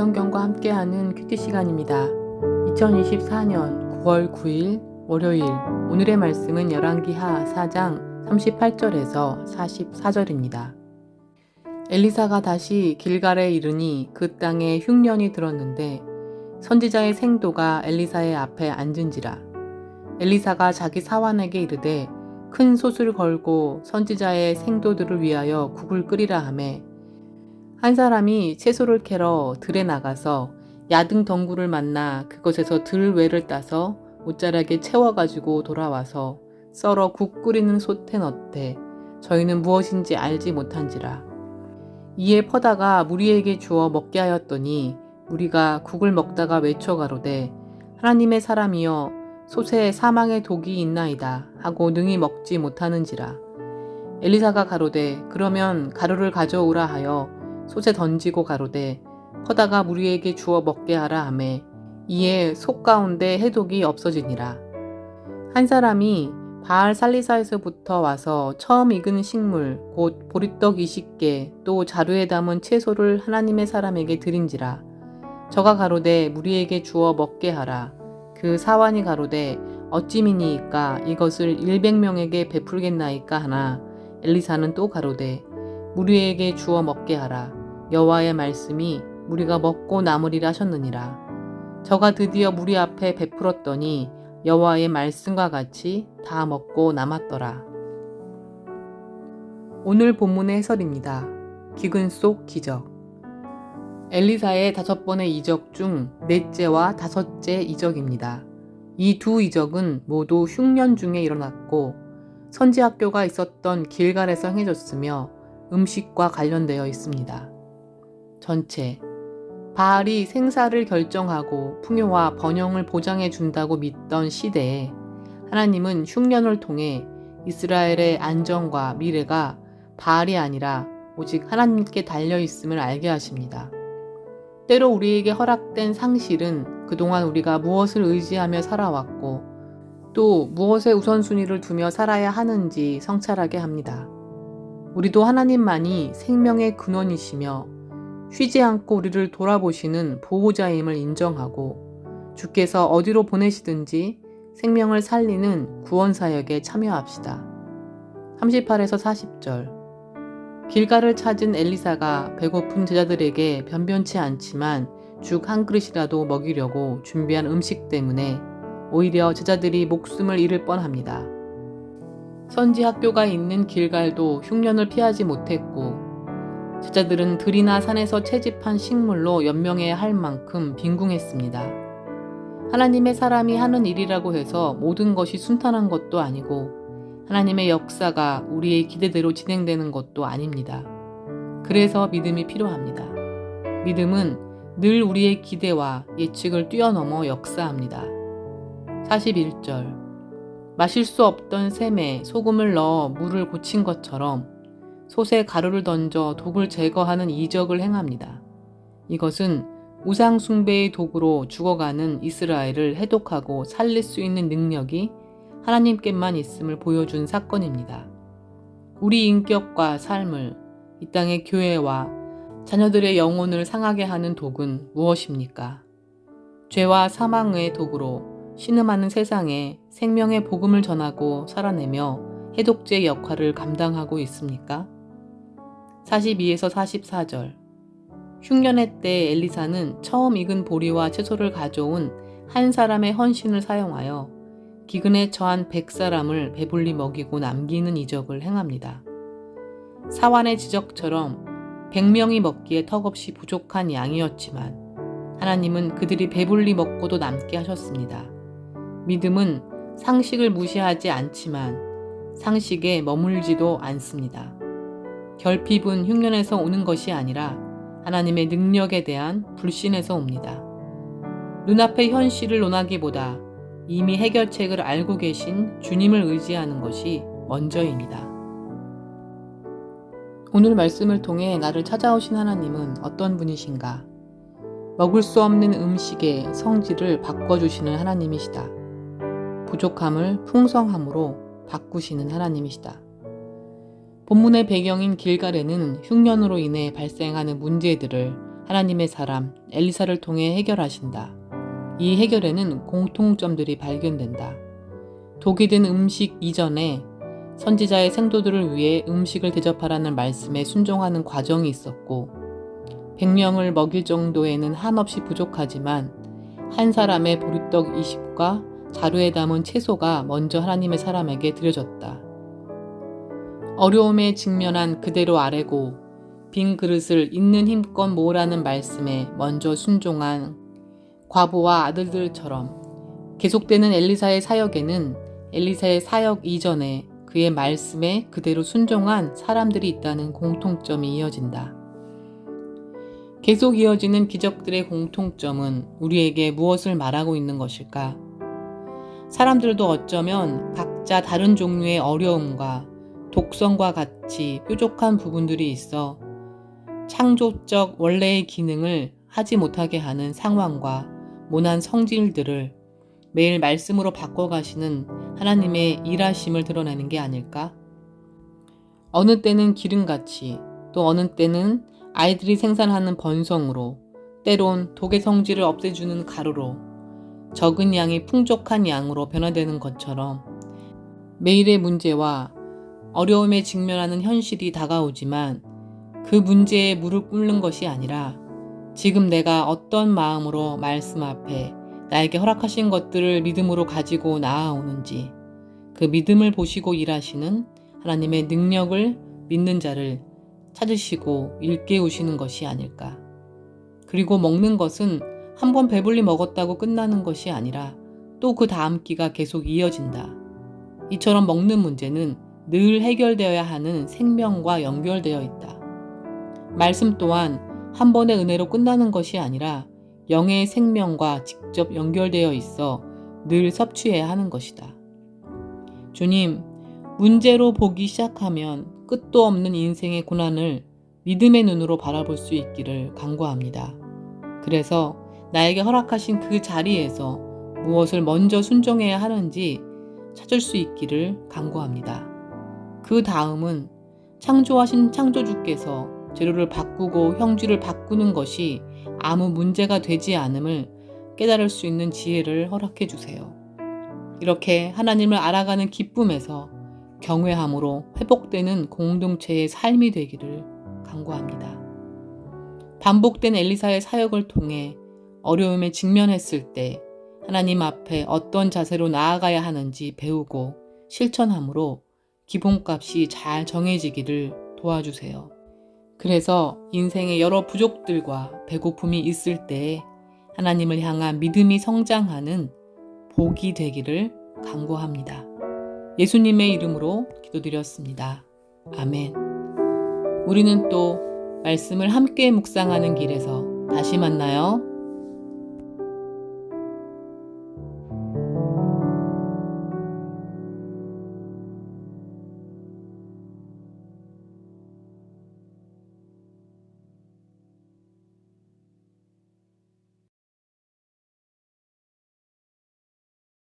성경과 함께하는 큐티 시간입니다. 2024년 9월 9일 월요일, 오늘의 말씀은 열왕기하 4장 38절에서 44절입니다. 엘리사가 다시 길갈에 이르니 그 땅에 흉년이 들었는데 선지자의 생도가 엘리사의 앞에 앉은지라. 엘리사가 자기 사환에게 이르되 큰 솥을 걸고 선지자의 생도들을 위하여 국을 끓이라 하매, 한 사람이 채소를 캐러 들에 나가서 야등 덩굴을 만나 그것에서 들외를 따서 옷자락에 채워가지고 돌아와서 썰어 국 끓이는 솥에 넣되 저희는 무엇인지 알지 못한지라. 이에 퍼다가 무리에게 주어 먹게 하였더니 무리가 국을 먹다가 외쳐 가로되 하나님의 사람이여 솥에 사망의 독이 있나이다 하고 능히 먹지 못하는지라. 엘리사가 가로되 그러면 가루를 가져오라 하여 솥에 던지고 가로되 퍼다가 무리에게 주어 먹게 하라 하매, 이에 솥 가운데 해독이 없어지니라. 한 사람이 바알 살리사에서부터 와서 처음 익은 식물 곧 보리떡 20개 또 자루에 담은 채소를 하나님의 사람에게 드린지라. 저가 가로되 무리에게 주어 먹게 하라. 그 사환이 가로되 어찌미니이까 이것을 100명에게 베풀겠나이까 하나, 엘리사는 또 가로되 무리에게 주어 먹게 하라. 여호와의 말씀이 무리가 먹고 남으리라 하셨느니라. 저가 드디어 무리 앞에 베풀었더니 여호와의 말씀과 같이 다 먹고 남았더라. 오늘 본문의 해설입니다. 기근 속 기적. 엘리사의 5번의 이적 중 넷째와 5째 이적입니다. 이 두 이적은 모두 흉년 중에 일어났고 선지학교가 있었던 길갈에서 행해졌으며 음식과 관련되어 있습니다. 전체. 바알이 생사를 결정하고 풍요와 번영을 보장해 준다고 믿던 시대에 하나님은 흉년을 통해 이스라엘의 안정과 미래가 바알이 아니라 오직 하나님께 달려 있음을 알게 하십니다. 때로 우리에게 허락된 상실은 그동안 우리가 무엇을 의지하며 살아왔고 또 무엇에 우선순위를 두며 살아야 하는지 성찰하게 합니다. 우리도 하나님만이 생명의 근원이시며 쉬지 않고 우리를 돌아보시는 보호자임을 인정하고 주께서 어디로 보내시든지 생명을 살리는 구원사역에 참여합시다. 38에서 40절. 길갈을 찾은 엘리사가 배고픈 제자들에게 변변치 않지만 죽 한 그릇이라도 먹이려고 준비한 음식 때문에 오히려 제자들이 목숨을 잃을 뻔합니다. 선지학교가 있는 길갈도 흉년을 피하지 못했고 제자들은 들이나 산에서 채집한 식물로 연명해야 할 만큼 빈궁했습니다. 하나님의 사람이 하는 일이라고 해서 모든 것이 순탄한 것도 아니고 하나님의 역사가 우리의 기대대로 진행되는 것도 아닙니다. 그래서 믿음이 필요합니다. 믿음은 늘 우리의 기대와 예측을 뛰어넘어 역사합니다. 41절. 마실 수 없던 샘에 소금을 넣어 물을 고친 것처럼 솥에 가루를 던져 독을 제거하는 이적을 행합니다. 이것은 우상 숭배의 도구로 죽어가는 이스라엘을 해독하고 살릴 수 있는 능력이 하나님께만 있음을 보여준 사건입니다. 우리 인격과 삶을, 이 땅의 교회와 자녀들의 영혼을 상하게 하는 독은 무엇입니까? 죄와 사망의 독으로 신음하는 세상에 생명의 복음을 전하고 살아내며 해독제의 역할을 감당하고 있습니까? 42에서 44절. 흉년의 때 엘리사는 처음 익은 보리와 채소를 가져온 한 사람의 헌신을 사용하여 기근에 처한 100사람을 배불리 먹이고 남기는 이적을 행합니다. 사환의 지적처럼 100명이 먹기에 턱없이 부족한 양이었지만 하나님은 그들이 배불리 먹고도 남게 하셨습니다. 믿음은 상식을 무시하지 않지만 상식에 머물지도 않습니다. 결핍은 흉년에서 오는 것이 아니라 하나님의 능력에 대한 불신에서 옵니다. 눈앞의 현실을 논하기보다 이미 해결책을 알고 계신 주님을 의지하는 것이 먼저입니다. 오늘 말씀을 통해 나를 찾아오신 하나님은 어떤 분이신가? 먹을 수 없는 음식의 성질을 바꿔주시는 하나님이시다. 부족함을 풍성함으로 바꾸시는 하나님이시다. 본문의 배경인 길갈에는 흉년으로 인해 발생하는 문제들을 하나님의 사람 엘리사를 통해 해결하신다. 이 해결에는 공통점들이 발견된다. 독이 든 음식 이전에 선지자의 생도들을 위해 음식을 대접하라는 말씀에 순종하는 과정이 있었고, 100명을 먹일 정도에는 한없이 부족하지만 한 사람의 보리떡 20과 자루에 담은 채소가 먼저 하나님의 사람에게 드려졌다. 어려움에 직면한 그대로 아뢰고 빈 그릇을 있는 힘껏 모으라는 말씀에 먼저 순종한 과부와 아들들처럼 계속되는 엘리사의 사역에는 엘리사의 사역 이전에 그의 말씀에 그대로 순종한 사람들이 있다는 공통점이 이어진다. 계속 이어지는 기적들의 공통점은 우리에게 무엇을 말하고 있는 것일까? 사람들도 어쩌면 각자 다른 종류의 어려움과 독성과 같이 뾰족한 부분들이 있어 창조적 원래의 기능을 하지 못하게 하는 상황과 모난 성질들을 매일 말씀으로 바꿔가시는 하나님의 일하심을 드러내는 게 아닐까? 어느 때는 기름같이, 또 어느 때는 아이들이 생산하는 번성으로, 때론 독의 성질을 없애주는 가루로, 적은 양이 풍족한 양으로 변화되는 것처럼 매일의 문제와 어려움에 직면하는 현실이 다가오지만 그 문제에 무릎 꿇는 것이 아니라 지금 내가 어떤 마음으로 말씀 앞에 나에게 허락하신 것들을 믿음으로 가지고 나아오는지, 그 믿음을 보시고 일하시는 하나님의 능력을 믿는 자를 찾으시고 일깨우시는 것이 아닐까. 그리고 먹는 것은 한번 배불리 먹었다고 끝나는 것이 아니라 또 그 다음 끼가 계속 이어진다. 이처럼 먹는 문제는 늘 해결되어야 하는 생명과 연결되어 있다. 말씀 또한 한 번의 은혜로 끝나는 것이 아니라 영의 생명과 직접 연결되어 있어 늘 섭취해야 하는 것이다. 주님, 문제로 보기 시작하면 끝도 없는 인생의 고난을 믿음의 눈으로 바라볼 수 있기를 간구합니다. 그래서 나에게 허락하신 그 자리에서 무엇을 먼저 순종해야 하는지 찾을 수 있기를 간구합니다. 그 다음은 창조하신 창조주께서 재료를 바꾸고 형질을 바꾸는 것이 아무 문제가 되지 않음을 깨달을 수 있는 지혜를 허락해 주세요. 이렇게 하나님을 알아가는 기쁨에서 경외함으로 회복되는 공동체의 삶이 되기를 간구합니다. 반복된 엘리사의 사역을 통해 어려움에 직면했을 때 하나님 앞에 어떤 자세로 나아가야 하는지 배우고 실천함으로 기본값이 잘 정해지기를 도와주세요. 그래서 인생의 여러 부족들과 배고픔이 있을 때에 하나님을 향한 믿음이 성장하는 복이 되기를 간구합니다. 예수님의 이름으로 기도드렸습니다. 아멘. 우리는 또 말씀을 함께 묵상하는 길에서 다시 만나요.